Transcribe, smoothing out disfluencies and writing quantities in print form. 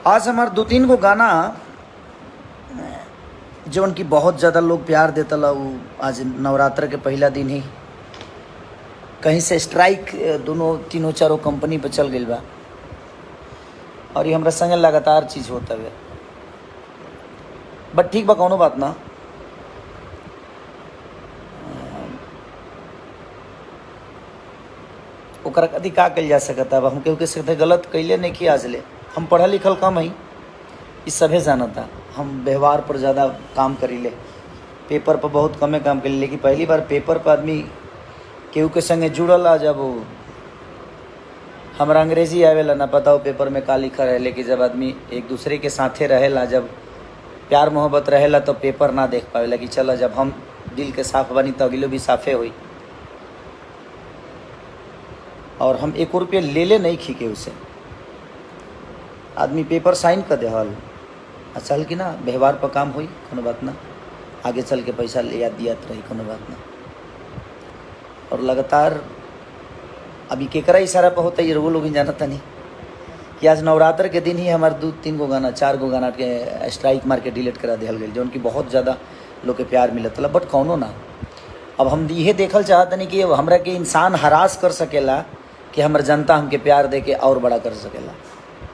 आज हमार 2-3 गो गाना जवन की बहुत ज़्यादा लोग प्यार देता ला, वो आज नवरात्र के पहला दिन ही कहीं से स्ट्राइक दोनों तीनों चारों कंपनी पे चल गई बा और ये हमरा संगे लगातार चीज़ होता है। बट ठीक बा, कौनो बात ना। ओकरा कदी का कल जा सकता। अब हम केहू के साथ गलत कैले नहीं कि आज ले। हम पढ़ल लिखल कम हई, इस सभे जानता। हम व्यवहार पर ज़्यादा काम करीले, पेपर पर बहुत कमे काम करी। लेकिन पहली बार पेपर पर आदमी केहू के संगे जुड़ल आ, जब हमरा अंग्रेजी आवेला ना पता हो पेपर में का लिखा रहे, लेकिन जब आदमी एक दूसरे के साथे रहेला, जब प्यार मोहब्बत रहेला तो पेपर ना देख पावेला कि चला जब हम दिल के साफ बनी तो अगलो भी साफे हुई। और हम 1 रुपये ले नहीं खी के उसे आदमी पेपर साइन कर दे हल चल कि ना व्यवहार पर काम हुई, कोनो बात ना। आगे चल के पैसा याद दियात रही, कोनो बात ना। और लगातार अभी केकरा इशारा पर होता है ये वो लोग जानता नहीं कि आज नवरात्र के दिन ही हमारे 2-3 गो गाना 4 गो गाना के स्ट्राइक मार के डिलीट करा दिया गई, जो उनकी बहुत ज़्यादा लोग के प्यार मिलत। बट कौनो ना। अब हम ये देखल चाहते नहीं कि हमरा के इंसान हरास कर सकेला कि हमर जनता हमके प्यार दे के और बड़ा कर सकेला।